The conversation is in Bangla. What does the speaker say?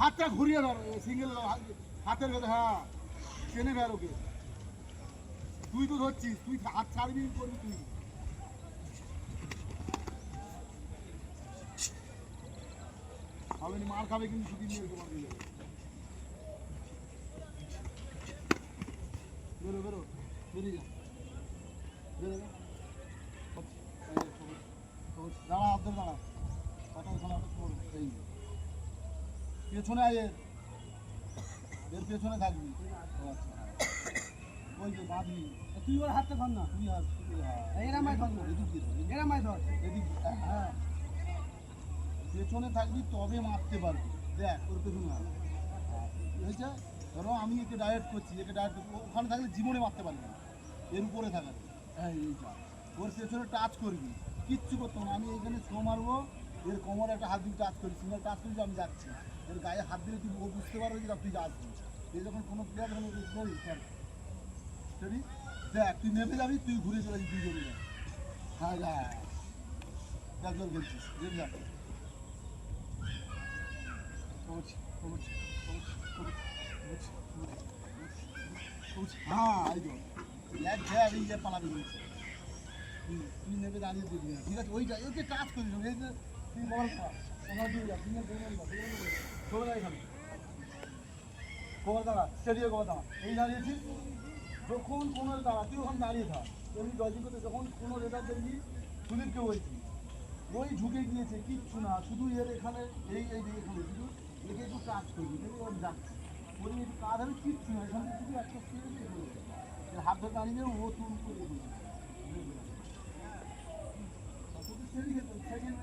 হাতটা ঘুরিয়ে ধর সিঙ্গেল হাতের কথা, হ্যাঁ টেনে ফেল ওকে। তুই তো ধরছিস, তুই হাত ছাড়বি করবি তুই। হবে না, মার খাবে কিন্তু শুধু নিয়ে তোমার দিলে। বেরো বেরো, বেরিয়ে যা, বেরো যা। দাঁড়া, হাত ধরে দাঁড়া, কথা শোনা এই পেছনে আয়, এর পেছনে থাকবি। ওই যে বাঁধবি, তুই ওর হাতটা ধর না, তুই হাত এরা মাই ধর না, এদিক দিয়ে ধর, এরা মাই ধর, এদিক, হ্যাঁ পেছনে থাকবি তবে মারতে পারবি। দেখ ওর পেছনে হাত হয়েছে। ধরো আমি একে ডায়েট করছি, একে ডায়েট করছি, ওখানে থাকলে জীবনে মারতে পারবি না, এর উপরে থাকার। হ্যাঁ এইটা ওর পেছনে টাচ করবি, কিচ্ছু করতে হবে না। আমি এইখানে শো মারবো, এর কোমরে একটা হাত দিয়ে টাচ করি, সিঙ্গেল টাচ করি, আমি যাচ্ছি। এর গায়ে হাত দিলে তুই ও বুঝতে পারবে যে তুই আসবি। এই যখন কোনো প্লেয়ার যখন সরি, দেখ তুই নেমে যাবি, তুই ঘুরে চলে যাবি, তুই চলে যাবি। হ্যাঁ দেখ জল খেলছিস, দেখ দেখ হ্যাঁ এই তো এক ঘের এই যে পালাবি তুই নেবে দাঁড়িয়ে দিবি না, ঠিক আছে? ওইটা ওকে টাচ করিস, এই যে তুই বল তোমার দিয়ে যা, তুমি চলে যা এখানে। গোবর দাঁড়া, স্টেডিয়ে গোবর দাঁড়া, এই দাঁড়িয়েছিস, যখন কোনো দাঁড়া তুই ওখানে দাঁড়িয়ে থাক। এমনি জয়জিং করতে যখন কোনো রেডার দেখবি, সুদীপকে বলছি ওই ঢুকে গিয়েছে, কিচ্ছু না, শুধু এর এখানে এই এই যে এখানে শুধু একে একটু কাজ করবি, দেখবি ওর যাচ্ছে, ওর একটু কাজ হবে, কিচ্ছু না, এখান থেকে শুধু একটা স্টেজে হাত ধরে দাঁড়িয়ে ও তুল করে সেকেন্ড